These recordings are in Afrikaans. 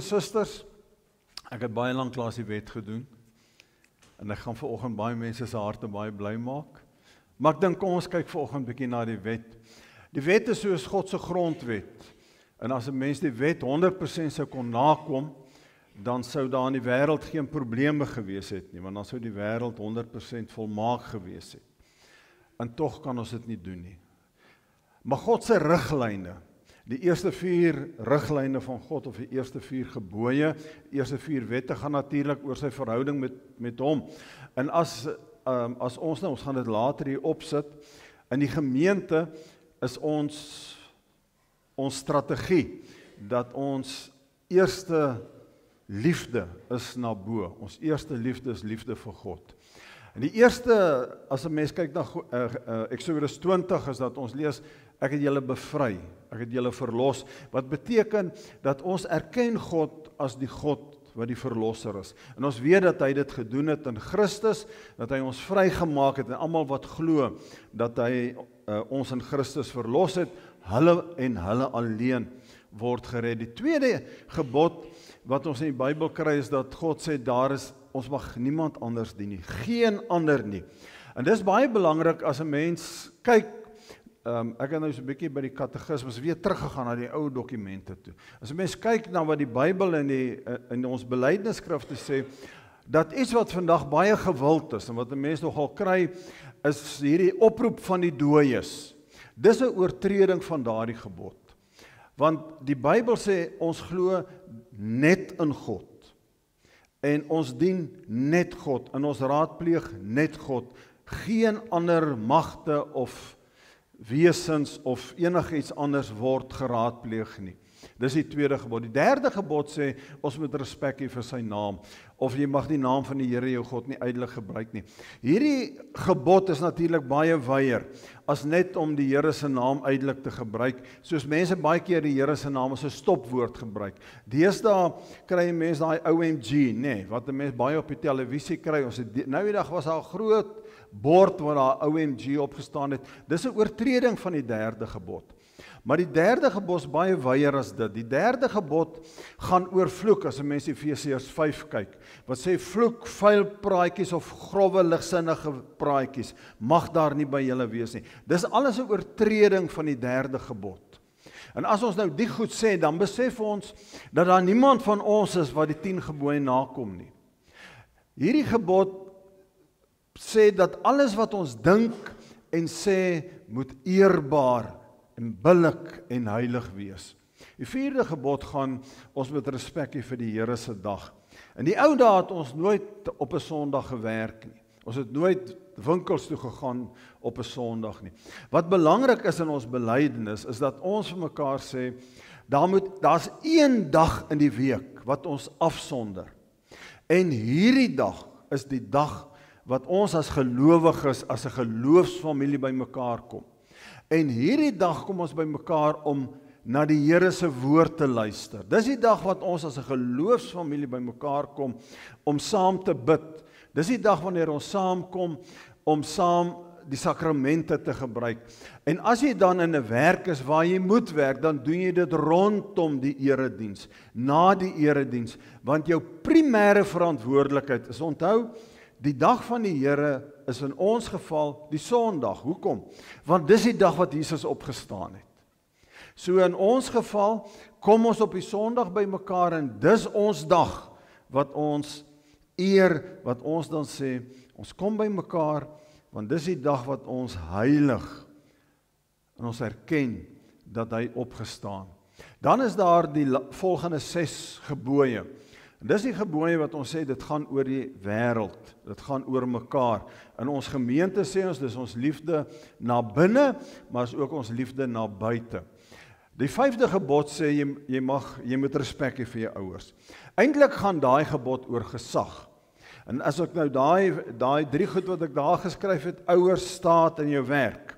en susters, ek het baie lank klas die wet gedoen, en ek gaan vanoggend baie mense se harte baie bly maak. Maar ek dink kom ons kyk vanoggend bietjie na die wet. Die wet is soos God se grondwet. En as 'n mens die wet 100% sou kon nakom, dan sou daar in die wêreld geen probleme gewees het nie, want dan sou die wêreld 100% volmaak gewees het. En tog kan ons dit nie doen nie. Maar God se riglyne, die eerste 4 riglyne van God, of die eerste 4 gebooie, die eerste 4 wette gaan natuurlik oor sy verhouding met hom. En as ons gaan dit later hier opsit, in die gemeente is ons strategie, dat ons eerste liefde is na bo. Ons eerste liefde is liefde vir God. En die eerste, as 'n mens kyk na Exodus 20, is dat ons lees, ek het julle bevry, ek het julle verlos, wat beteken dat ons erken God as die God wat die verlosser is. En ons weet dat hy dit gedoen het in Christus, dat hy ons vrygemaak het, en almal wat glo, dat hy ons in Christus verlos het, hulle en hulle alleen word gered. Die tweede gebod wat ons in die Bybel kry is dat God sê, ons mag niemand anders dien nie, geen ander nie. En dis baie belangrik as 'n mens kyk, ek het nou so 'n bietjie by die katekismes weer teruggegaan na die ou dokumente toe. As 'n mens kyk na wat die Bybel in ons belydenisskrifte sê, dat iets wat vandag baie gewild is, en wat 'n mens nogal kry, is hierdie oproep van die dooies. Dis 'n oortreding van daardie gebod. Want die Bybel sê, ons glo net in God. En ons dien net God, en ons raadpleeg net God. Geen ander magte of wesens of enigiets anders word geraadpleeg nie. Dis die tweede gebod. Die derde gebod sê, ons moet respek hê vir sy naam, of jy mag die naam van die Here jou God nie uitelik gebruik nie. Hierdie gebod is natuurlik baie wyeer, as net om die Here se naam uitelik te gebruik, soos mense baie keer die Here se naam as 'n stopwoord gebruik. Deesdae kry mense daai OMG, nee, wat 'n mens baie op die televisie kry, nou die dag was daar 'n groot bord waar daar OMG opgestaan het. Dis 'n oortreding van die derde gebod. Maar die derde gebod is baie wyeer as dit. Die derde gebod gaan oor vloek, as 'n mens Efesiërs 5 kyk. Wat sê vloek, vuil praatjies of grove ligsinnige praatjies mag daar nie by julle wees nie. Dis alles 'n oortreding van die derde gebod. En as ons nou die goed sê, dan besef ons dat daar niemand van ons is wat die 10 gebooie nakom nie. Hierdie gebod sê dat alles wat ons dink en sê moet eerbaar en billik en heilig wees. Die vierde gebod gaan, ons moet respek hê vir die Here se dag. In die ou dae het ons nooit op 'n Sondag gewerk nie. Ons het nooit winkels toe gegaan op 'n Sondag nie. Wat belangrik is in ons belydenis, is dat ons vir mekaar sê, daar's een dag in die week wat ons afsonder. En hierdie dag is die dag wat ons as gelowiges, as 'n geloofsfamilie by mekaar kom. En hierdie dag kom ons by mekaar om na die Here se woord te luister. Dis die dag wat ons as 'n geloofsfamilie by mekaar kom om saam te bid. Dis die dag wanneer ons saamkom om saam die sakramente te gebruik. En as jy dan in 'n werk is waar jy moet werk, dan doen jy dit rondom die erediens, na die erediens, want jou primêre verantwoordelikheid is, onthou, die dag van die Here is in ons geval die Sondag. Hoekom? Want dis die dag wat Jesus opgestaan het. So in ons geval kom ons op die Sondag by mekaar, en dis ons dag wat ons eer, wat ons dan sê, ons kom by mekaar, want dis die dag wat ons heilig, en ons erken dat hy opgestaan. Dan is daar die volgende 6 gebooie. En dis die gebooie wat ons sê, dit gaan oor die wêreld, dit gaan oor mekaar. In ons gemeente sê ons, dis ons liefde na binne, maar is ook ons liefde na buite. Die 5de gebod sê, jy moet respek hê vir jou ouers. Eintlik gaan daai gebod oor gesag. En as ek nou daai 3 goed wat ek daar geskryf het, ouers, staat en jou werk.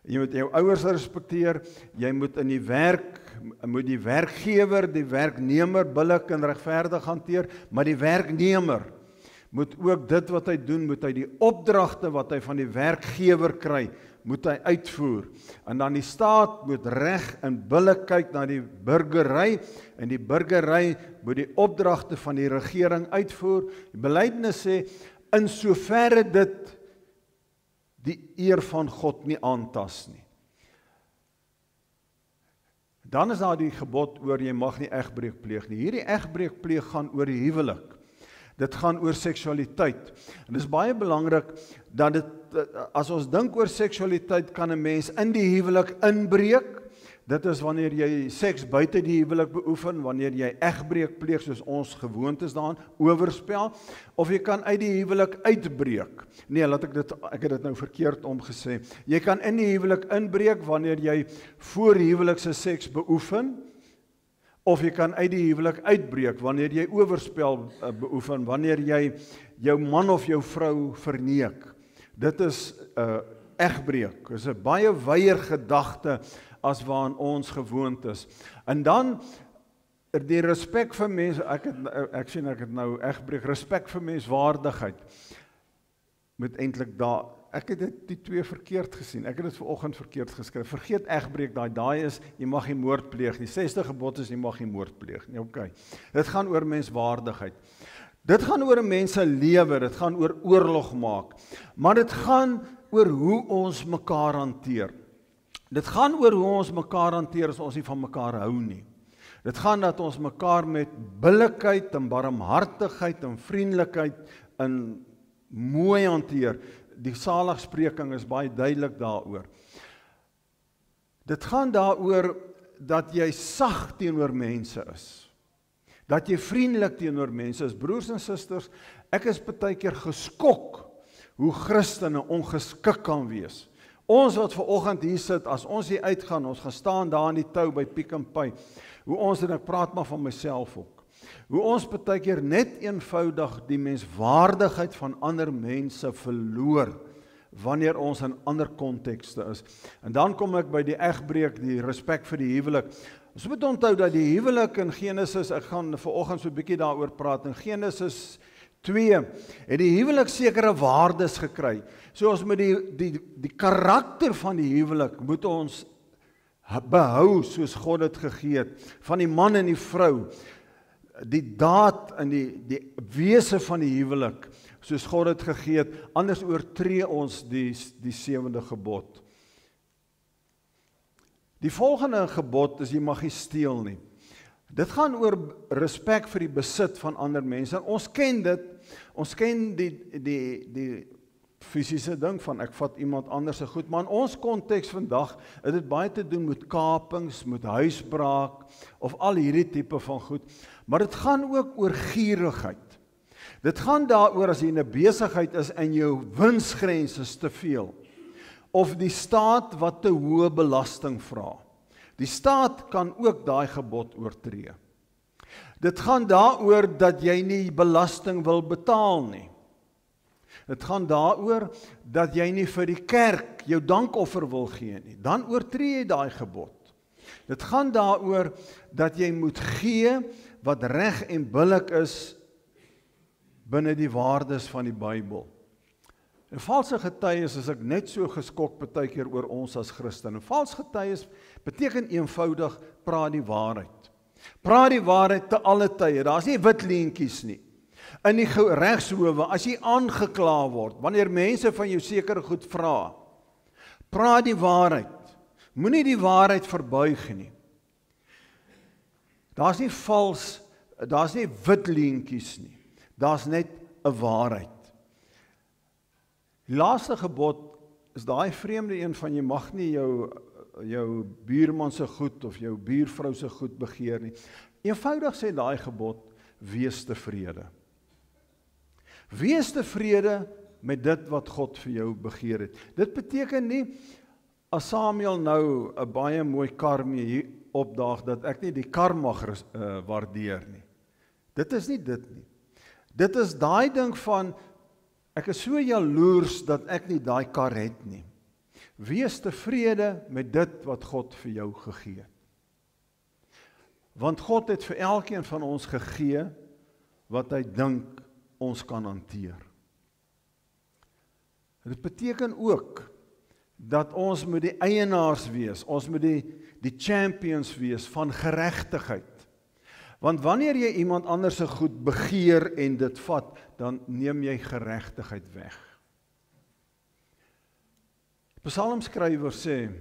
Jy moet jou ouers respekteer, jy moet in die werk, moet die werkgewer, die werknemer billik en regverdig hanteer, maar die werknemer moet ook dit wat hy doen, moet hy die opdragte wat hy van die werkgewer kry, moet hy uitvoer. En dan die staat moet reg en billikheid na die burgery, en die burgery moet die opdragte van die regering uitvoer. Die belydenis sê, in soverre dit die eer van God nie aantas nie. Dan is daar die gebod oor jy mag nie egbreek pleeg nie. Hierdie egbreek pleeg gaan oor die huwelik. Dit gaan oor seksualiteit. En dit is baie belangrik dat dit, as ons dink oor seksualiteit, kan 'n mens in die huwelik inbreek. Dit is wanneer jy seks buite die huwelik beoefen, wanneer jy egbreek pleeg, soos ons gewoond is daaraan, oorspel, of jy kan uit die huwelik uitbreek. Nee, ek het dit nou verkeerd omgesê. Jy kan in die huwelik inbreek wanneer jy voor huwelikse seks beoefen, of jy kan uit die huwelik uitbreek wanneer jy oorspel beoefen, wanneer jy jou man of jou vrou verneek. Dit is egbreek. Dit is 'n baie wyeer gedagte as waaraan ons gewoond is. En dan die respek vir mense, ek sien ek het nou egbreek, respek vir menswaardigheid. Moet eintlik daar, ek het dit die twee verkeerd gesien. Ek het dit vanoggend verkeerd geskryf. Vergeet egbreek, daai is jy mag nie moord pleeg. Die 6de gebod is jy mag nie moord pleeg nie. Okay. Dit gaan oor menswaardigheid. Dit gaan oor 'n mens se lewe, dit gaan oor oorlog maak. Maar dit gaan oor hoe ons mekaar hanteer. Dit gaan oor hoe ons mekaar hanteer as ons nie van mekaar hou nie. Dit gaan dat ons mekaar met billikheid en barmhartigheid en vriendelikheid en mooi hanteer. Die saligspreking is baie duidelik daaroor. Dit gaan daaroor dat jy sag teenoor mense is. Dat jy vriendelik teenoor mense is. Broers en susters, ek is baie keer geskok hoe Christene ongeskik kan wees. Ons wat vanoggend hier sit, as ons hier uitgaan, ons gaan staan daar in die tou by Pick n Pay, hoe ons, en ek praat maar van myself ook, hoe ons baie keer net eenvoudig die menswaardigheid van ander mense verloor, wanneer ons in ander kontekste is. En dan kom ek by die egbreek, die respek vir die huwelik. Ons moet onthou dat die huwelik in Genesis, ek gaan vanoggend so 'n bietjie daaroor praat, in Genesis 2, het die huwelik sekere waardes gekry. So ons moet die karakter van die huwelik moet ons behou soos God dit gegee het, van die man en die vrou, die daad en die wese van die huwelik, soos God dit gegee het, anders oortree ons die 7de gebod. Die volgende gebod is jy mag nie steel nie. Dit gaan oor respek vir die besit van ander mense. Ons ken dit, ons ken die fisiese ding van ek vat iemand anders se goed, maar in ons konteks vandag het dit baie te doen met kapings, met huisbraak of al hierdie tipe van goed, maar dit gaan ook oor gierigheid. Dit gaan daaroor as jy in 'n besigheid is en jou winsgrens is te veel, of die staat wat te hoë belasting vra. Die staat kan ook daai gebod oortree. Dit gaan daaroor dat jy nie belasting wil betaal nie. Dit gaan daaroor dat jy nie vir die kerk jou dankoffer wil gee nie. Dan oortree jy daai gebod. Dit gaan daaroor dat jy moet gee wat reg en billik is binne die waardes van die Bybel. En valse getuies is ek net so geskok baie keer oor ons as Christene. Vals getuies beteken eenvoudig praat die waarheid. Praat die waarheid te alle tye. Daar's nie wit leentjies nie. In die regshowe, as jy aangekla word, wanneer mense van jou sekere goed vra, praat die waarheid. Moenie die waarheid verbuig nie. Daar's nie vals, daar's nie wit leentjies nie. Daar's net 'n waarheid. Die laaste gebod is daai vreemde een van jy mag nie jou buurman se goed of jou buurvrou se goed begeer nie. Eenvoudig sê daai gebod, wees tevrede. Wees tevrede met dit wat God vir jou begeer het. Dit beteken nie, as Samuel nou 'n baie mooi kar mee hier opdaag, dat ek nie die kar mag waardeer nie. Dit is nie dit nie. Dit is daai ding van, ek is so jaloers dat ek nie daai kar het nie. Wees tevrede met dit wat God vir jou gegee het. Want God het vir elkeen van ons gegee wat hy dink ons kan hanteer. Dit beteken ook dat ons moet die eienaars wees, ons moet die champions wees van geregtigheid. Want wanneer jy iemand anders se goed begeer en dit vat, dan neem jy geregtigheid weg. Die Psalmskrywer sê,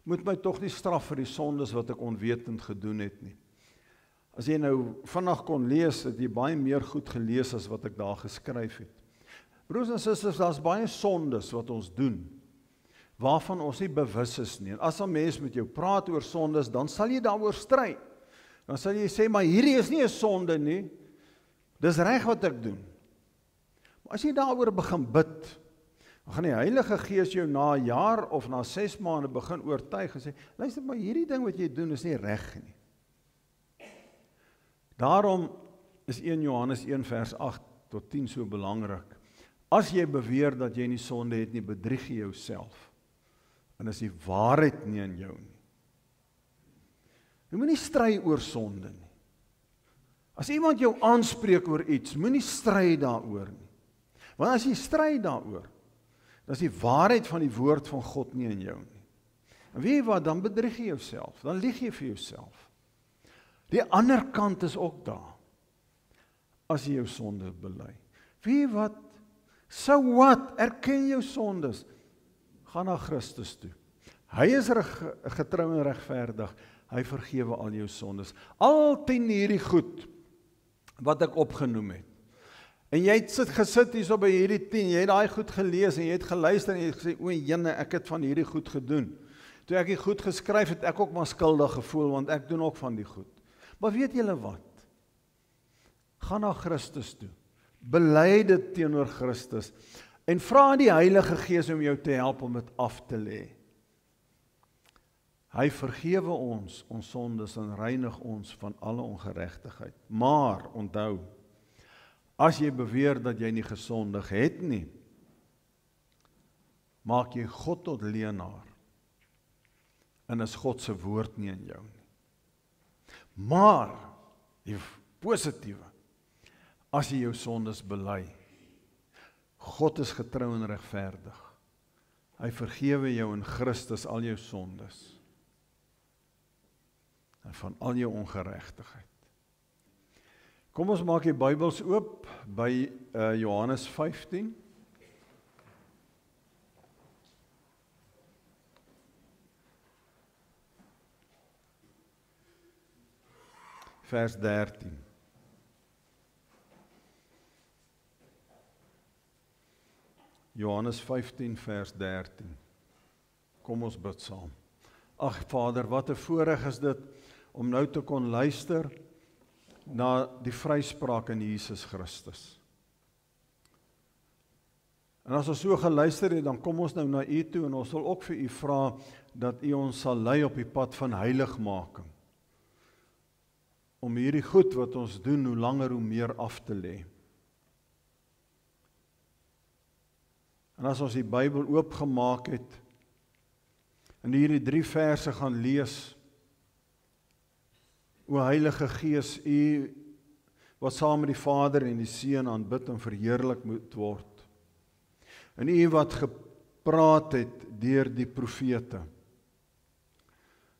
moet my tog nie straf vir die sondes wat ek onwetend gedoen het nie. As jy nou vandag kon lees, het jy baie meer goed gelees as wat ek daar geskryf het. Broers en susters, daar's baie sondes wat ons doen, waarvan ons nie bewus is nie. En as 'n mens met jou praat oor sondes, dan sal jy daaroor stry. Dan sal jy sê, maar hierdie is nie 'n sonde nie, dis reg wat ek doen. Maar as jy daaroor begin bid, dan gaan die Heilige Gees jou na 'n jaar of na 6 maande begin oortuig en sê, luister, maar hierdie ding wat jy doen is nie reg nie. Daarom is 1 Johannes 1 vers 8 tot 10 so belangrik. As jy beweer dat jy nie sonde het nie, bedrieg jy jouself. En is die waarheid nie in jou nie. Jy moet nie stry oor sonde nie. As iemand jou aanspreek oor iets, moenie stry daaroor nie. Want as jy stry daaroor, dan is die waarheid van die woord van God nie in jou nie. En weet jy wat, dan bedrieg jy jouself, dan lieg jy vir jouself. Die ander kant is ook daar, as jy jou sonde bely. Weet jy wat, so wat, erken jou sondes, gaan na Christus toe. Hy is getrou en regverdig, hy vergewe al jou sondes. Al 10 hierdie goed, wat ek opgenoem het. En jy het gesit hier so by hierdie 10, jy het daai goed gelees, en jy het geluister, en jy het gesê, o jene, ek het van hierdie goed gedoen. Toe ek die goed geskryf het, ek ook maar skuldig gevoel, want ek doen ook van die goed. Maar weet julle wat? Gaan na Christus toe. Bely dit teenoor Christus. En vra die Heilige Gees om jou te help om dit af te lê. Hy vergewe ons sondes en reinig ons van alle ongeregtigheid. Maar, onthou, as jy beweer dat jy nie gesondig het nie, maak jy God tot leenaar. En is God se woord nie in jou nie. Maar, die positiewe, as jy jou sondes bely, God is getrou en regverdig. Hy vergewe jou in Christus al jou sondes. En van al jou ongeregtigheid. Kom ons maak die Bybels oop by Johannes 15. Vers 13. Johannes 15 vers 13. Kom ons bid saam. Ag Vader, wat 'n voorreg is dit om nou te kon luister na die vryspraak in Jesus Christus. En as ons so geluister het, dan kom ons nou na U toe en ons wil ook vir U vra dat U ons sal lei op die pad van heiligmaking. Om hierdie goed wat ons doen, hoe langer hoe meer af te lê. En as ons die Bybel oopgemaak het, en hierdie 3 verse gaan lees, o Heilige Gees, U wat saam met die Vader en die Seun aanbid en verheerlik moet word, en U wat gepraat het deur die profete,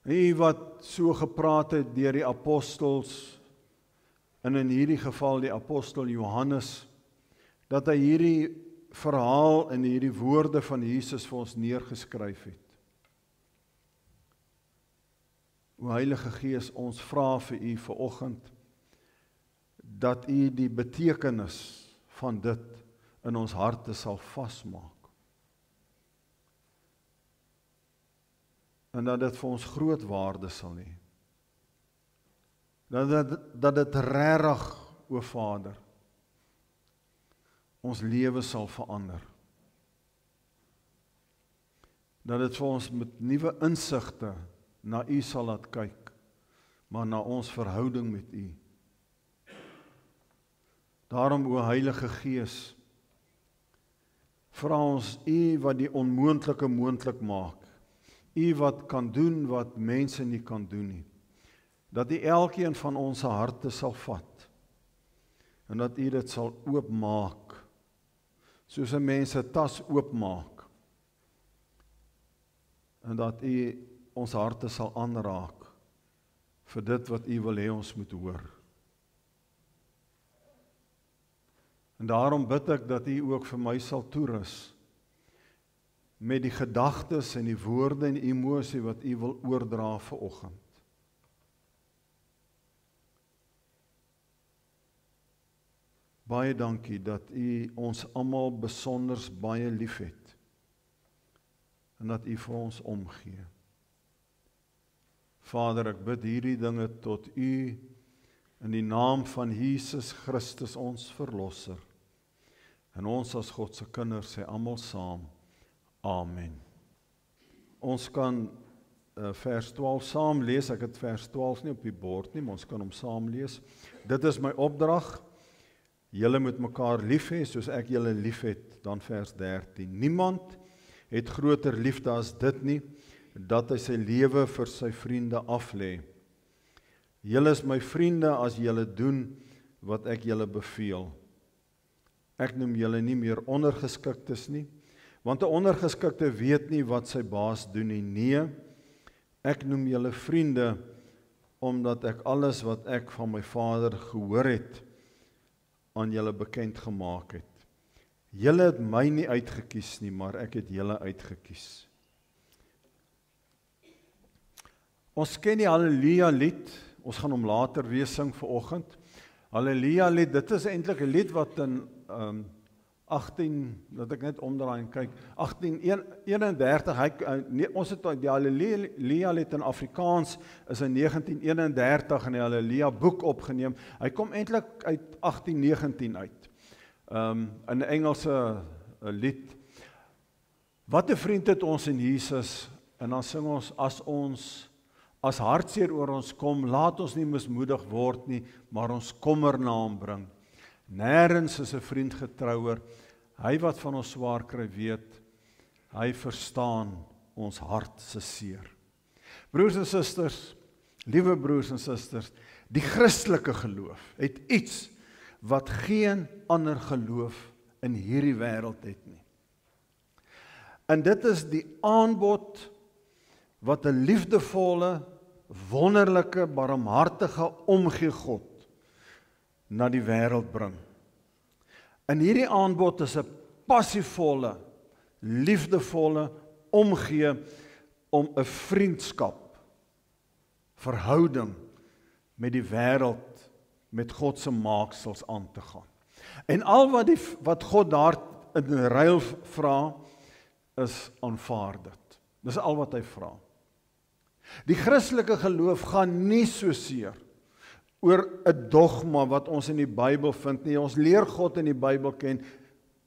en U wat so gepraat het deur die apostels, en in hierdie geval die apostel Johannes, dat hy hierdie verhaal en hierdie woorde van Jesus vir ons neergeskryf het. O Heilige Gees, ons vra vir U vanoggend, dat U die betekenis van dit in ons harte sal vasmaak. En dat dit vir ons groot waarde sal hê. Dat dit regtig, o Vader, ons lewe sal verander. Dat dit vir ons met nuwe insigte na U sal laat kyk, maar na ons verhouding met U. Daarom, o Heilige Gees, vra ons U wat die onmoontlike moontlik maak, U wat kan doen wat mense nie kan doen nie, dat U elkeen van ons harte sal vat, en dat U dit sal oopmaak, soos 'n mens 'n tas oopmaak, en dat U ons harte sal aanraak vir dit wat U wil hê ons moet hoor. En daarom bid ek dat U ook vir my sal toerus met die gedagtes en die woorde en die emosie wat U wil oordra vanoggend. Baie dankie dat U ons almal besonders baie liefhet en dat U vir ons omgee. Vader, ek bid hierdie dinge tot U in die naam van Jesus Christus ons verlosser. En ons as God se kinders sê almal saam, Amen. Ons kan vers 12 saam lees, ek het vers 12 nie op die bord nie, maar ons kan hom saam lees. Dit is my opdrag, julle moet mekaar lief hê, soos ek julle lief het, dan vers 13. Niemand het groter liefde as dit nie, dat hy sy lewe vir sy vriende aflê. Julle is my vriende as julle doen wat ek julle beveel. Ek noem julle nie meer ondergeskiktes nie, want 'n ondergeskikte weet nie wat sy baas doen nie. Nee, ek noem julle vriende, omdat ek alles wat ek van my Vader gehoor het, aan julle bekend gemaak het. Julle het my nie uitgekies nie, maar ek het julle uitgekies. Ons ken die Halleluja lied, ons gaan hom later weer sing vanoggend. Halleluja lied, dit is eintlik 'n lied wat in 18, dat ek net omdraai en kyk, 1831, ons het die Halleluja lied in Afrikaans is in 1931 in die Halleluja boek opgeneem. Hy kom eintlik uit 1819 uit. In 'n Engelse lied. Wat 'n vriend het ons in Jesus, en dan sing ons, as hartseer oor ons kom, laat ons nie mismoedig word nie, maar ons kommer na hom bring. Nêrens is 'n vriend getrouer, hy wat van ons swaar kry weet, hy verstaan ons hart se seer. Broers en susters, liewe broers en susters, die Christelike geloof het iets wat geen ander geloof in hierdie wêreld het nie. En dit is die aanbod wat 'n liefdevolle, wonderlike, barmhartige omgee God na die wêreld bring. En hierdie aanbod is 'n passievolle, liefdevolle omgee om 'n vriendskap, verhouding met die wêreld, met God se maaksels aan te gaan. En al wat God daar in ruil vra, is aanvaar dit. Dis al wat hy vra. Die Christelike geloof gaan nie so seer oor 'n dogma wat ons in die Bybel vind nie. Ons leer God in die Bybel ken.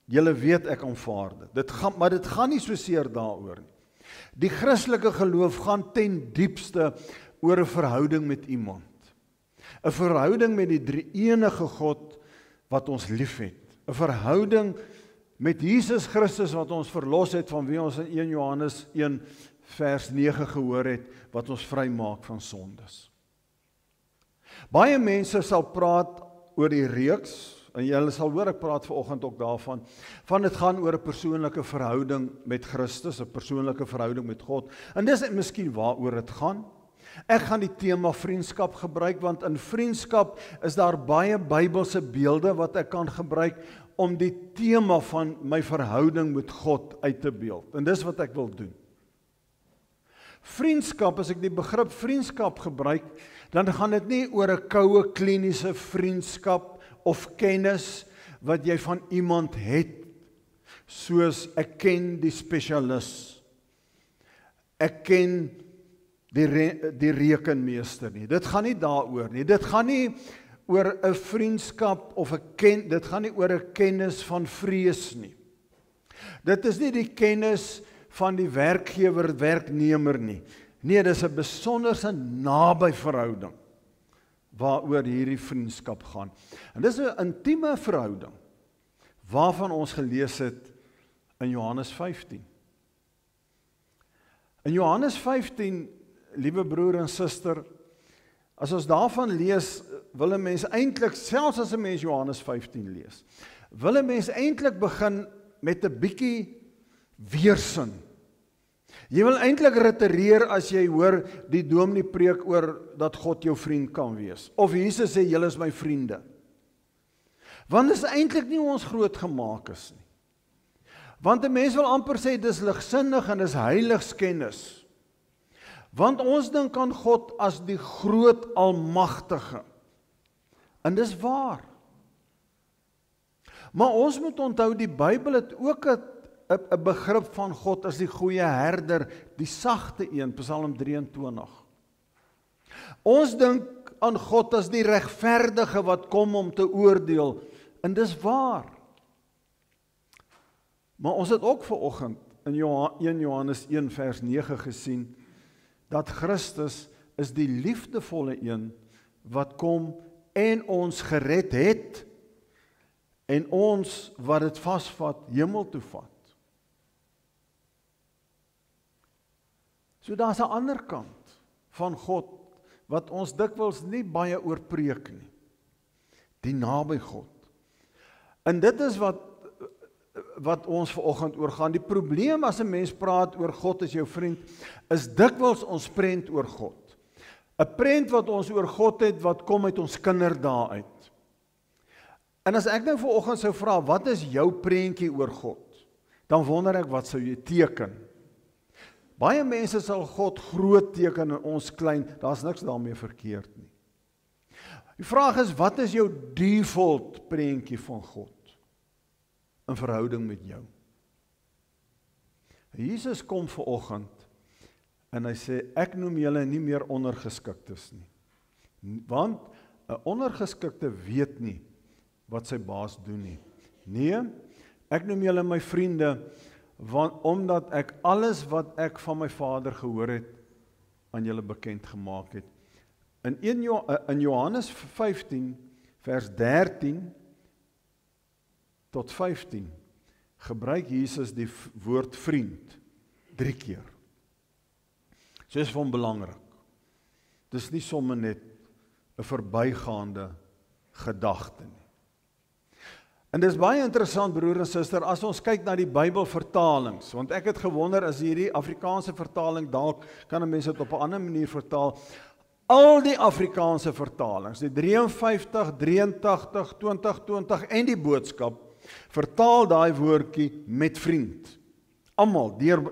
Julle weet ek aanvaar dit. Maar dit gaan nie so seer daaroor nie. Die Christelike geloof gaan ten diepste oor 'n verhouding met iemand. 'n Verhouding met die drie-enige God wat ons liefhet. 'n Verhouding met Jesus Christus wat ons verlos het, van wie ons in 1 Johannes 1 vers 9 gehoor het, wat ons vrymaak van sondes. Baie mense sal praat oor die reeks, en julle sal hoor ek praat vanoggend ook daarvan, van dit gaan oor 'n persoonlike verhouding met Christus, 'n persoonlike verhouding met God, en dis miskien waaroor dit gaan. Ek gaan die tema vriendskap gebruik, want in vriendskap is daar baie Bybelse beelde wat ek kan gebruik om die tema van my verhouding met God uit te beeld. En dis wat ek wil doen. Vriendskap, as ek die begrip vriendskap gebruik, dan gaan dit nie oor 'n koue kliniese vriendskap of kennis wat jy van iemand het, soos ek ken die spesialis, ek ken die rekenmeester nie. Dit gaan nie daaroor nie. Dit gaan nie oor 'n vriendskap of dit gaan nie oor 'n kennis van vrees nie. Dit is nie die kennis van die werknemer nie. Nee, dis 'n besonderse naby verhouding waaroor hierdie vriendskap gaan. En dis 'n intieme verhouding waarvan ons gelees het in Johannes 15. In Johannes 15, liewe broer en suster, as ons daarvan lees, wil 'n mens eintlik, selfs as 'n mens Johannes 15 lees, wil 'n mens eintlik begin met 'n bietjie weerstand. Jy wil eintlik retireer as jy hoor die dominee preek oor dat God jou vriend kan wees. Of Jesus sê, julle is my vriende. Want dit is eintlik nie hoe ons groot gemaak is nie. Want 'n mens wil amper sê, dis ligsinnig en dis heiligskennis. Want ons dink aan God as die groot almagtige. En dis waar. Maar ons moet onthou, die Bybel het ook 'n begrip van God as die goeie herder, die sagte een, Psalm 23. Ons dink aan God as die regverdige wat kom om te oordeel, en dis waar. Maar ons het ook vanoggend in 1 Johannes 1 vers 9 gesien, dat Christus is die liefdevolle een wat kom en ons gered het, en ons wat dit vasvat, hemel toe vat. So daar's 'n ander kant van God, wat ons dikwels nie baie oor preek nie. Die naby God. En dit is wat ons vanoggend oor gaan. Die probleem as 'n mens praat oor God as jou vriend, is dikwels ons prent oor God. 'n Prent wat ons oor God het, wat kom uit ons kinderdae uit. En as ek nou vanoggend sou vra, wat is jou prentjie oor God? Dan wonder ek, wat sou jy teken? Baie mense sal God groot teken en ons klein, daar's niks daarmee verkeerd nie. Die vraag is, wat is jou default prentjie van God in verhouding met jou? Jesus kom vanoggend en hy sê, ek noem julle nie meer ondergeskiktes nie. Want 'n ondergeskikte weet nie wat sy baas doen nie. Nee, ek noem julle my vriende, omdat ek alles wat ek van my Vader gehoor het, aan julle bekend gemaak het. In Johannes 15, vers 13 tot 15, gebruik Jesus die woord vriend 3 keer. So is vir hom belangrik. Dis nie sommer net 'n verbygaande gedagte nie. En dis baie interessant, broer en suster, as ons kyk na die Bybelvertalings, want ek het gewonder, as hierdie Afrikaanse vertaling dalk, kan 'n mens dit op 'n ander manier vertaal. Al die Afrikaanse vertalings, die 53, 83, 2020 en die boodskap, vertaal daai woordjie met vriend. Almal, deur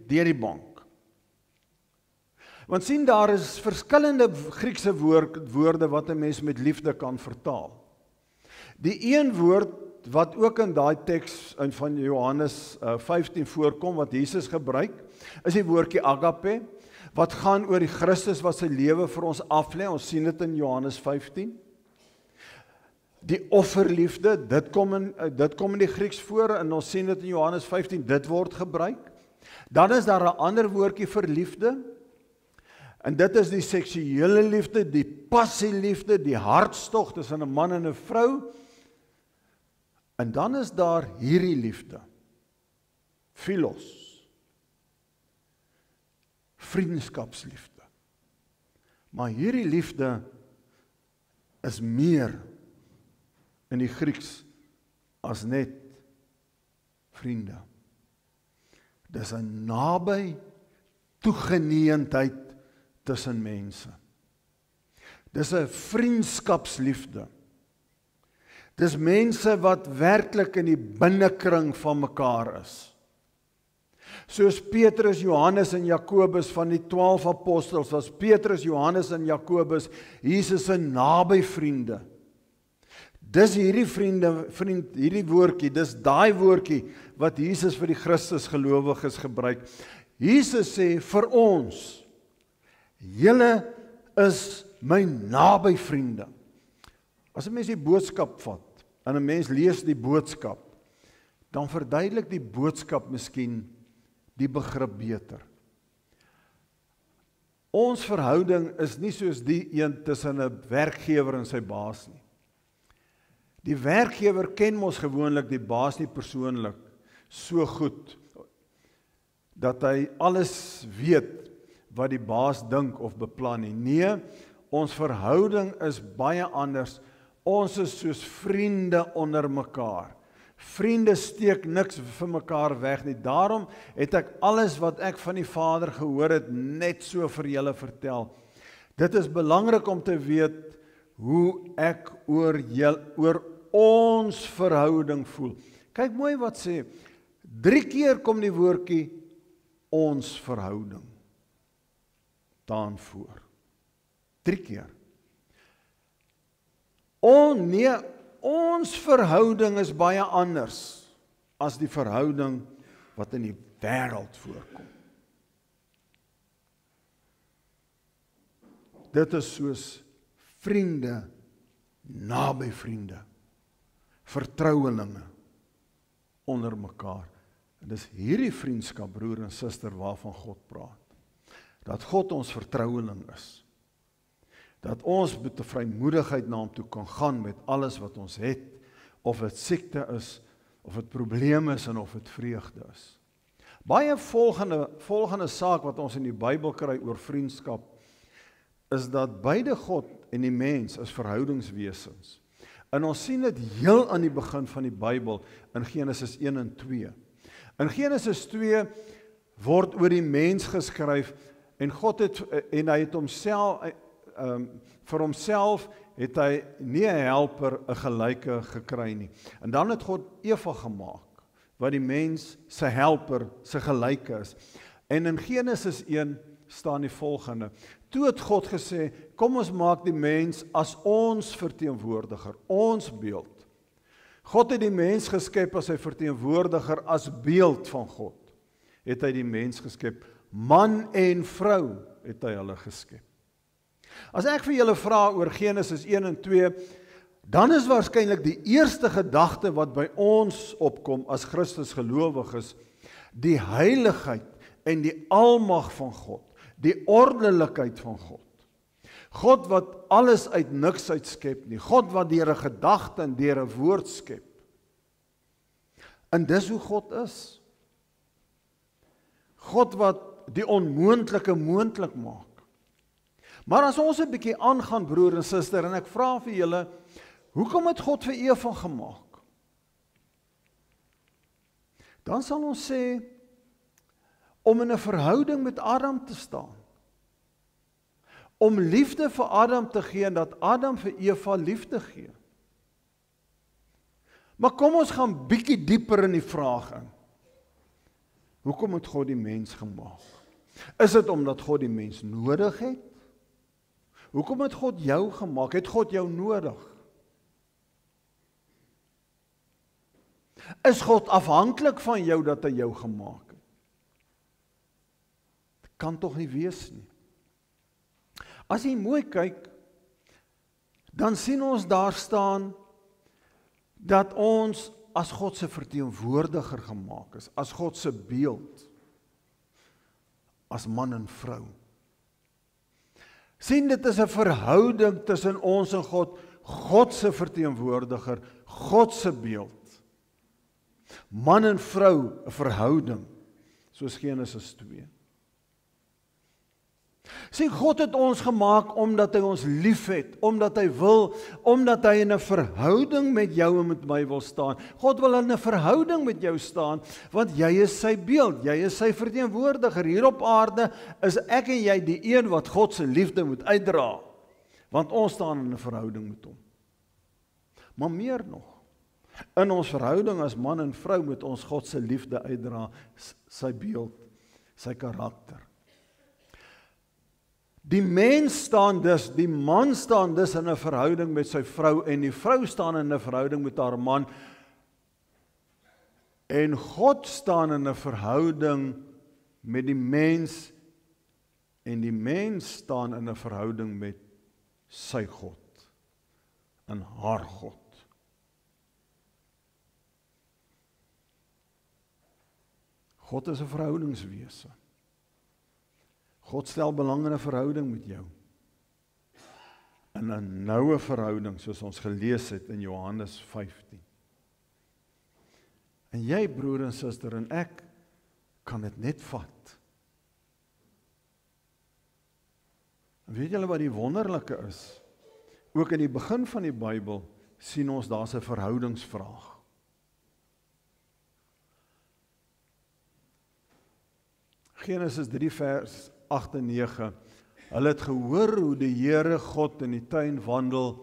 die bank. Want sien, daar is verskillende Griekse woorde wat 'n mens met liefde kan vertaal. Die een woord wat ook in daai teks van Johannes 15 voorkom, wat Jesus gebruik, is die woordjie agape, wat gaan oor die Christus wat sy lewe vir ons aflê. Ons sien dit in Johannes 15. Die offerliefde, dit kom in die Grieks voor, en ons sien dit in Johannes 15, dit word gebruik. Dan is daar 'n ander woordjie vir liefde, en dit is die seksuele liefde, die passieliefde, die hartstog tussen 'n man en 'n vrou. En dan is daar hierdie liefde, philos, vriendskapsliefde. Maar hierdie liefde is meer in die Grieks as net vriende. Dis 'n naby toegeneentheid tussen mense. Dis 'n vriendskapsliefde. Dis mense wat werklik in die binnekring van mekaar is. Soos Petrus, Johannes en Jakobus van die 12 apostels, was Petrus, Johannes en Jakobus Jesus se naby vriende. Dis hierdie hierdie woordjie, dis daai woordjie wat Jesus vir die Christus gelowiges gebruik. Jesus sê vir ons, julle is my naby vriende. As 'n mens die boodskap vat, en 'n mens lees die boodskap, dan verduidelik die boodskap miskien die begrip beter. Ons verhouding is nie soos die een tussen 'n werkgewer en sy baas nie. Die werkgewer ken mos gewoonlik die baas nie persoonlik so goed, dat hy alles weet wat die baas dink of beplan nie. Nee, ons verhouding is baie anders. Ons is soos vriende onder mekaar. Vriende steek niks vir mekaar weg nie. Daarom het ek alles wat ek van die Vader gehoor het, net so vir julle vertel. Dit is belangrik om te weet hoe ek oor ons verhouding voel. Kyk mooi wat sê, 3 keer kom die woordjie ons verhouding daan voor. 3 keer. Ons verhouding is baie anders as die verhouding wat in die wêreld voorkom. Dit is soos vriende, naby vriende, vertrouelinge onder mekaar. En dis hierdie vriendskap, broer en suster, waarvan God praat. Dat God ons vertroueling is. Dat ons met 'n vrymoedigheid na hom toe kan gaan met alles wat ons het, of dit siekte is, of dit probleme is en of dit vreugde is. Baie volgende saak wat ons in die Bybel kry oor vriendskap, is dat beide God en die mens is verhoudingswesens. En ons sien dit heel aan die begin van die Bybel in Genesis 1 en 2. In Genesis 2 word oor die mens geskryf en hy het homself vir homself het hy nie 'n helper, 'n gelyke gekry nie. En dan het God Eva gemaak, wat die mens sy helper, sy gelyke is. En in Genesis 1 staan die volgende: toe het God gesê, kom ons maak die mens as ons verteenwoordiger, ons beeld. God het die mens geskep as sy verteenwoordiger, as beeld van God. Het hy die mens geskep, man en vrou het hy hulle geskep. As ek vir julle vra oor Genesis 1 en 2, dan is waarskynlik die eerste gedagte wat by ons opkom as Christus gelowiges, die heiligheid en die almag van God, die ordelikheid van God. God wat alles uit niks uitskep nie, God wat deur 'n gedagte en deur 'n woord skep. En dis hoe God is. God wat die onmoontlike moontlik maak. Maar as ons 'n bietjie aangaan, broer en suster, en ek vra vir julle, hoekom het God vir Eva gemaak? Dan sal ons sê, om in 'n verhouding met Adam te staan. Om liefde vir Adam te gee en dat Adam vir Eva liefde gee. Maar kom ons gaan bietjie dieper in die vraag in. Hoekom het God die mens gemaak? Is dit omdat God die mens nodig het? Hoekom het God jou gemaak? Het God jou nodig? Is God afhanklik van jou dat hy jou gemaak het? Dit kan tog nie wees nie. As jy mooi kyk, dan sien ons daar staan dat ons as God se verteenwoordiger gemaak is, as God se beeld, as man en vrou. Sien, dit is 'n verhouding tussen ons en God, God se verteenwoordiger, God se beeld. Man en vrou, 'n verhouding, soos Genesis 2. Sien, God het ons gemaak omdat hy ons liefhet, omdat hy wil, omdat hy in 'n verhouding met jou en met my wil staan. God wil in 'n verhouding met jou staan, want jy is sy beeld, jy is sy verteenwoordiger. Hier op aarde is ek en jy die een wat God se liefde moet uitdra, want ons staan in 'n verhouding met hom. Maar meer nog, in ons verhouding as man en vrou moet ons God se liefde uitdra, sy beeld, sy karakter. Die mens staan dus, die man staan dus in 'n verhouding met sy vrou en die vrou staan in 'n verhouding met haar man. En God staan in 'n verhouding met die mens en die mens staan in 'n verhouding met sy God, en haar God. God is 'n verhoudingswese. God stel belang in 'n verhouding met jou. In 'n noue verhouding, soos ons gelees het in Johannes 15. En jy, broer en suster, en ek, kan dit net vat. En weet julle wat die wonderlike is? Ook in die begin van die Bybel, sien ons daar's 'n verhoudingsvraag. Genesis 3 vers 8 en 9. Hulle het gehoor hoe die Here God in die tuin wandel,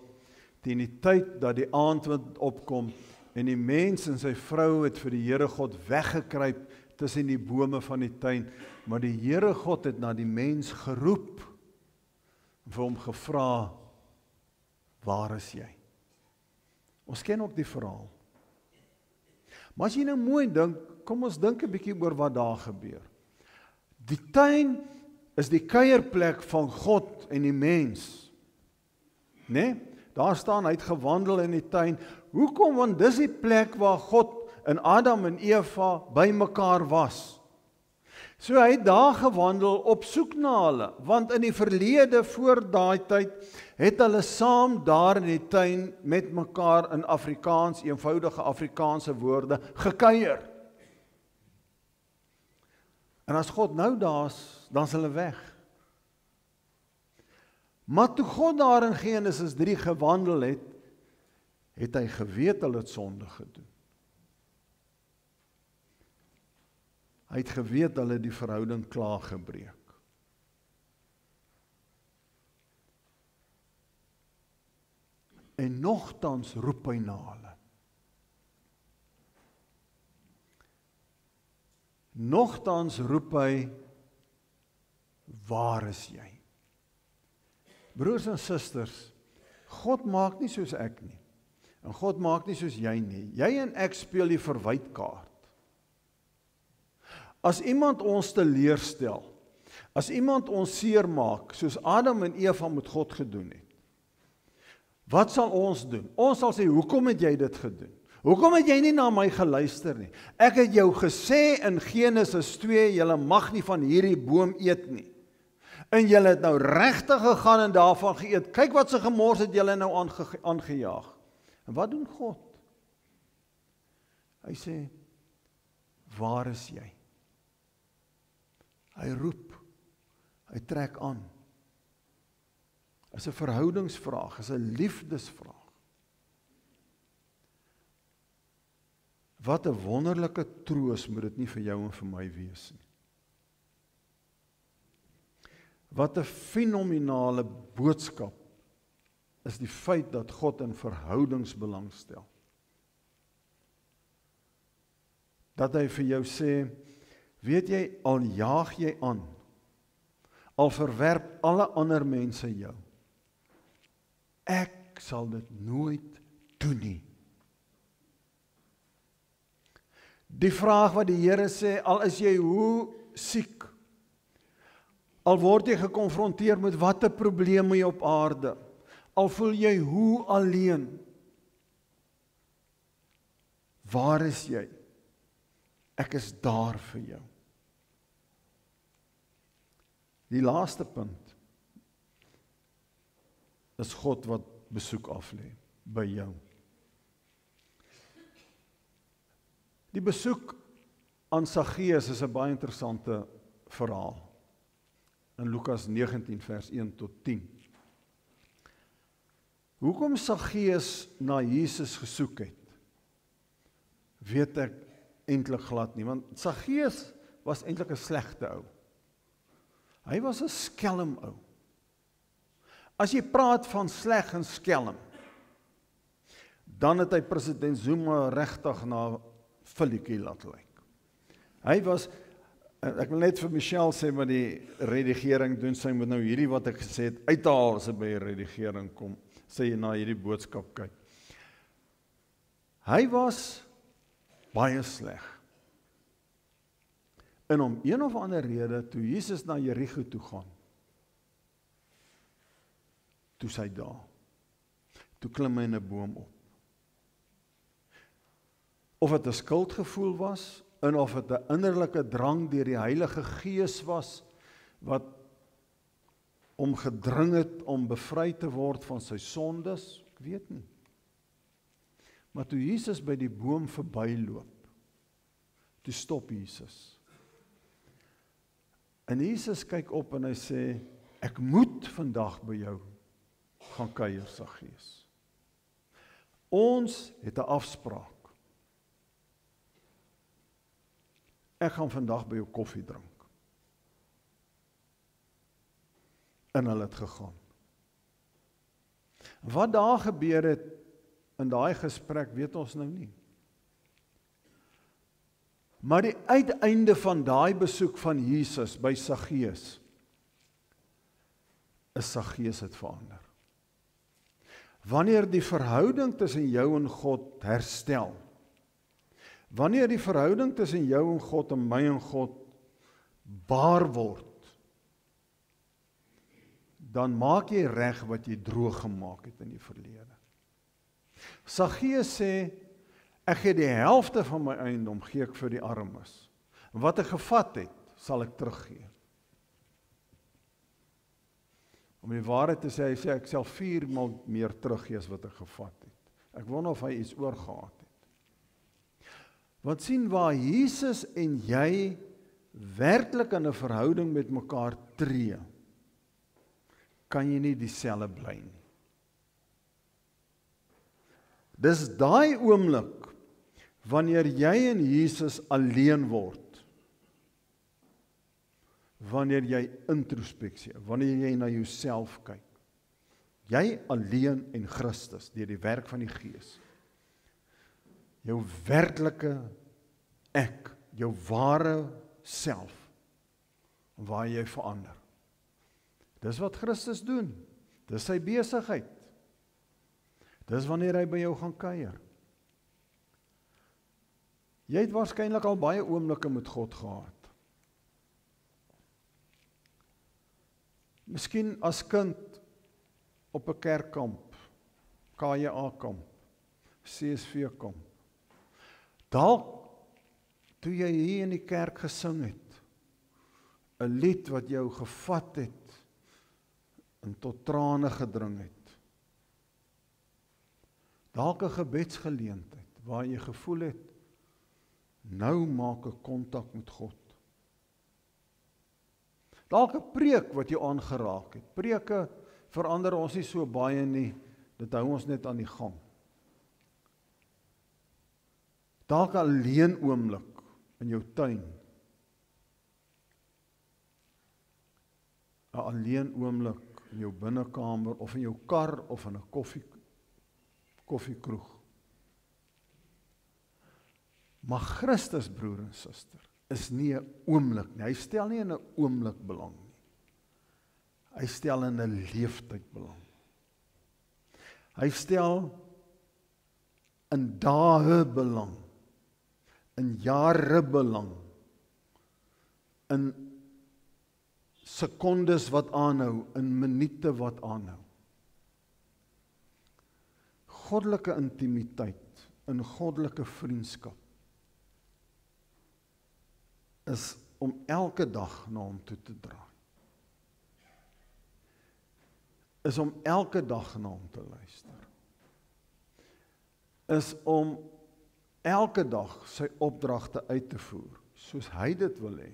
teen die tyd dat die aandwind opkom, en die mens en sy vrou het vir die Here God weggekruip tussen die bome van die tuin, maar die Here God het na die mens geroep, en vir hom gevra, waar is jy? Ons ken ook die verhaal. Maar as jy nou mooi dink, kom ons dink 'n bietjie oor wat daar gebeur. Die tuin is die kuierplek van God en die mens. Né? Daar staan, hy het gewandel in die tuin. Hoekom? Want dis die plek waar God en Adam en Eva by mekaar was. So hy het daar gewandel op soek na hulle, want in die verlede voor daai tyd het hulle saam daar in die tuin met mekaar in Afrikaans, eenvoudige Afrikaanse woorde, gekuier. En as God nou daar is, dan is hulle weg. Maar toe God daar in Genesis 3 gewandel het, het hy geweet hulle het sonde gedoen. Hy het geweet hulle die verhouding klaar gebreek. En nogtans roep hy na hulle. Nogtans roep hy, waar is jy? Broers en susters, God maak nie soos ek nie. En God maak nie soos jy nie. Jy en ek speel die verwytkaart. As iemand ons teleurstel, as iemand ons seermaak, soos Adam en Eva met God gedoen het, wat sal ons doen? Ons sal sê, hoekom het jy dit gedoen? Hoekom het jy nie na my geluister nie? Ek het jou gesê in Genesis 2, julle mag nie van hierdie boom eet nie. En julle het nou regtig gegaan en daarvan geëet. Kyk wat se gemors het julle nou aangejaag. En wat doen God? Hy sê, waar is jy? Hy roep, hy trek aan. Is 'n verhoudingsvraag, is 'n liefdesvraag. Wat 'n wonderlike troos moet dit nie vir jou en vir my wees nie. Wat 'n fenominale boodskap is die feit dat God in verhoudings belangstel. Dat hy vir jou sê, weet jy, al jaag jy aan, al verwerp alle ander mense jou, ek sal dit nooit doen nie. Die vraag wat die Here sê, al is jy hoe siek, al word jy gekonfronteer met watter probleme jy op aarde, al voel jy hoe alleen, waar is jy? Ek is daar vir jou. Die laaste punt is God wat besoek aflê by jou. Die besoek aan Saggeus is 'n baie interessante verhaal. In Lukas 19 vers 1 tot 10. Hoekom Saggeus na Jesus gesoek het, weet ek eintlik glad nie, want Saggeus was eintlik 'n slegte ou. Hy was 'n skelm ou. As jy praat van sleg en skelm, dan het hy president Zuma regtig na filletjie laat lyk. Hy was, ek wil net vir Michelle sê, maar die redigering doen, sy moet nou hierdie wat ek gesê het, uithaal as hy by die redigering kom, sê jy na hierdie boodskap kyk. Hy was baie sleg. En om een of ander rede, toe Jesus na Jerigo toe gaan, toe sy daar, toe klim hy in 'n boom op. Of het 'n skuldgevoel was, en of het 'n innerlike drang deur die Heilige Gees was, wat hom gedring het om bevry te word van sy sondes, ek weet nie. Maar toe Jesus by die boom verbyloop, toe stop Jesus. En Jesus kyk op en hy sê, ek moet vandag by jou gaan kuier, Saggeus. Ons het 'n afspraak. Ek gaan vandag by jou koffie drink. en hulle het gegaan. Wat daar gebeur het in daai gesprek, weet ons nou nie. Maar die uiteinde van daai besoek van Jesus by Saggeus, is Saggeus het verander. Wanneer die verhouding tussen jou en God herstel, wanneer die verhouding tussen jou en God en my en God baar word, dan maak jy reg wat jy droog gemaak het in die verlede. Saggeus sê, ek gee die helfte van my eiendom, gee ek vir die armes. En wat ek gevat het, sal ek teruggee. Om die waarheid te sê, hy sê, ek sal 4 maal meer teruggee as wat ek gevat het. Ek wonder of hy iets oorgehad het. Want sien, waar Jesus en jy werklik in 'n verhouding met mekaar tree, kan jy nie dieselfde bly nie. Dis daai oomblik, wanneer jy en Jesus alleen word, wanneer jy introspeksie, wanneer jy na jouself kyk, jy alleen en Christus, deur die werk van die Gees, jou werklike ek, jou ware self, waar jy verander. Dis wat Christus doen, dis sy besigheid, dis wanneer hy by jou gaan kuier. Jy het waarskynlik al baie oomblikke met God gehad. Miskien as kind op 'n kerkkamp, KJA kamp, CSV kamp. Dalk toe jy hier in die kerk gesing het, 'n lied wat jou gevat het en tot trane gedring het. Dalk 'n gebedsgeleentheid waar jy gevoel het, nou maak ek kontak met God. Dalk 'n preek wat jou aangeraak het. Preke verander ons nie so baie nie, dit hou ons net aan die gang. Dalk 'n alleen oomblik in jou tuin. 'n Alleen oomblik in jou binnekamer of in jou kar of in 'n koffiekroeg. Maar Christus, broer en suster, is nie 'n oomblik nie. Hy stel nie in 'n oomblik belang nie. Hy stel in 'n leeftyd belang. Hy stel in dae belang, in jare belang, in sekondes wat aanhou, in minute wat aanhou. Goddelike intimiteit, in goddelike vriendskap, is om elke dag na hom toe te draai. Is om elke dag na hom te luister. Is om elke dag sy opdragte uit te voer, soos hy dit wil hê,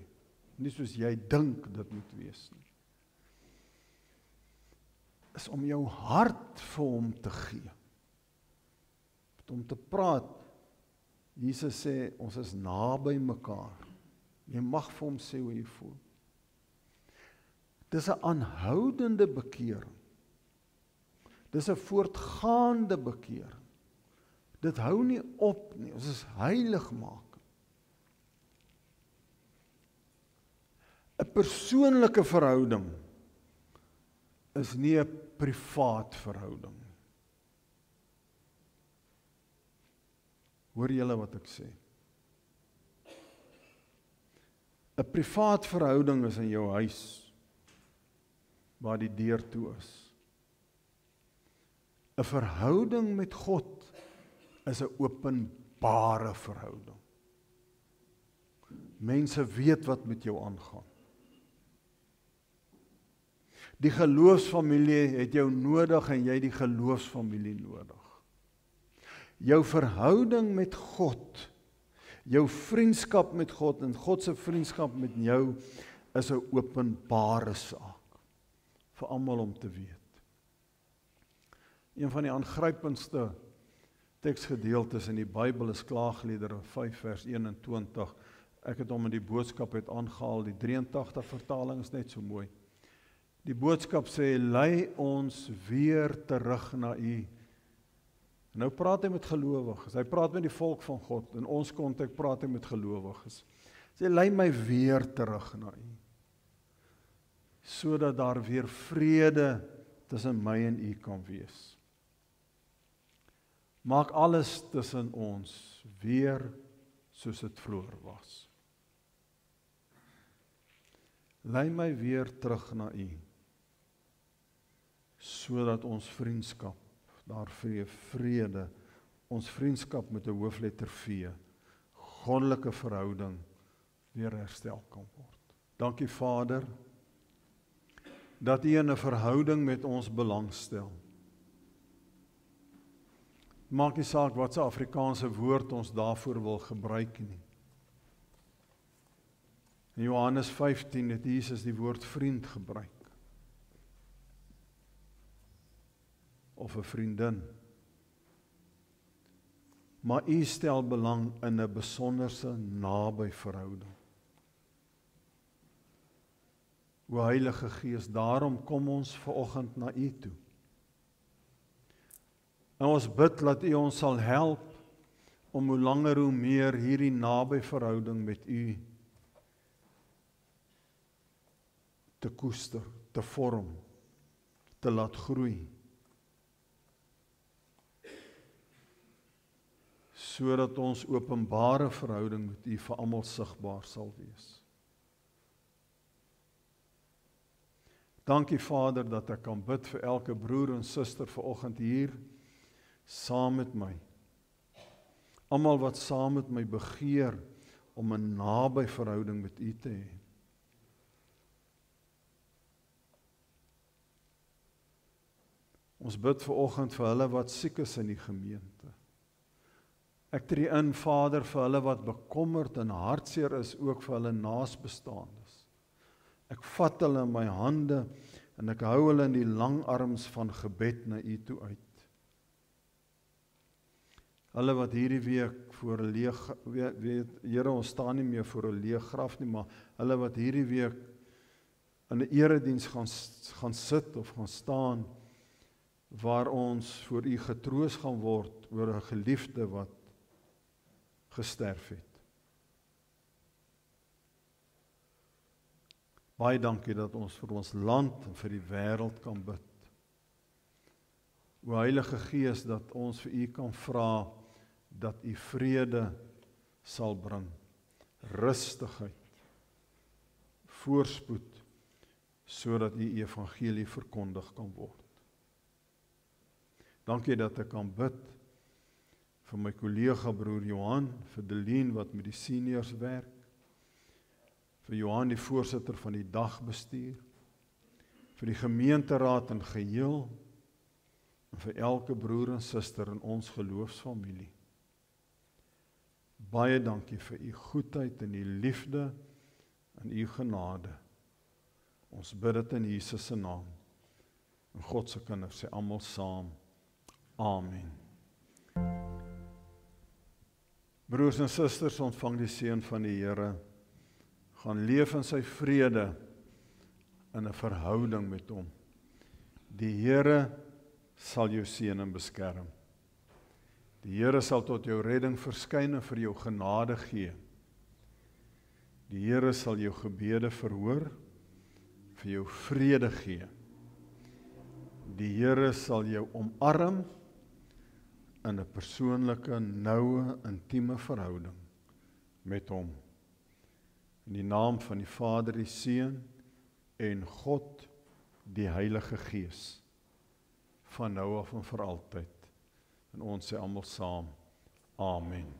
nie soos jy dink dit moet wees nie. Is om jou hart vir hom te gee. Om te praat. Jesus sê, ons is naby mekaar. Jy mag vir hom sê hoe jy voel. Dis 'n aanhoudende bekering. Dis 'n voortgaande bekering. Dit hou nie op nie, ons is heiligmaking. 'n Persoonlike verhouding is nie 'n privaat verhouding. Hoor julle wat ek sê? 'n Privaat verhouding is in jou huis, waar die deur toe is. 'n Verhouding met God is 'n openbare verhouding. Mense weet wat met jou aangaan. Die geloofsfamilie het jou nodig en jy die geloofsfamilie nodig. Jou verhouding met God, jou vriendskap met God en God se vriendskap met jou is 'n openbare saak vir almal om te weet. Een van die aangrypendste teksgedeeltes in die Bybel is Klaagliedere 5 vers 21. Ek het hom in die boodskap aangehaal, die 83 vertaling is net so mooi. Die boodskap sê, lei ons weer terug na U. Nou praat hy met gelowiges, hy praat met die volk van God, in ons konteks praat hy met gelowiges. Sê, lei my weer terug na U, sodat daar weer vrede tussen my en U kan wees. Maak alles tussen ons weer soos dit vroeër was. Lei my weer terug na U, sodat ons vriendskap, daar vrede, ons vriendskap met 'n hoofletter V, goddelike verhouding, weer herstel kan word. Dankie Vader, dat U in 'n verhouding met ons belangstel. Maak nie saak wat se Afrikaanse woord ons daarvoor wil gebruik nie. In Johannes 15 het Jesus die woord vriend gebruik. Of 'n vriendin. Maar U stel belang in 'n besonderse naby verhouding. O Heilige Gees, daarom kom ons vanoggend na U toe. En ons bid dat U ons sal help om hoe langer hoe meer hierdie naby verhouding met U te koester, te vorm, te laat groei. Sodat ons openbare verhouding met U vir almal sigbaar sal wees. Dankie Vader dat ek kan bid vir elke broer en suster vanoggend hier, saam met my. Almal wat saam met my begeer om 'n naby verhouding met U te hê. Ons bid vanoggend vir hulle wat siek is in die gemeente. Ek tree in, Vader, vir hulle wat bekommerd en hartseer is, ook vir hulle naasbestaandes. Ek vat hulle in my hande en ek hou hulle in die lang arms van gebed na U toe uit. Hulle wat hierdie week voor 'n leeg, Here, ons staan nie meer voor 'n leeg graf nie, maar hulle wat hierdie week in 'n erediens gaan sit of gaan staan, waar ons voor U getroos gaan word oor 'n geliefde wat gesterf het. Baie dankie dat ons vir ons land en vir die wêreld kan bid. O Heilige Gees, dat ons vir U kan vra dat U vrede sal bring, rustigheid, voorspoed, sodat U evangelie verkondig kan word. Dankie dat ek kan bid vir my kollega broer Johan, vir Delien wat met die seniors werk, vir Johan die voorsitter van die dagbestuur, vir die gemeenteraad in geheel, en vir elke broer en suster in ons geloofsfamilie. Baie dankie vir U goedheid en U liefde en U genade. Ons bid dit in Jesus se naam. En God se kinders sê almal saam. Amen. Broers en susters, ontvang die seën van die Here. Gaan leef in sy vrede in 'n verhouding met hom. Die Here sal jou seën en beskerm. Die Here sal tot jou redding verskyn en vir jou genade gee. Die Here sal jou gebede verhoor, vir jou vrede gee. Die Here sal jou omarm in 'n persoonlike, noue, intieme verhouding met hom. In die naam van die Vader, die Seun en God, die Heilige Gees, van nou af en vir altyd. En ons sê almal saam, Amen.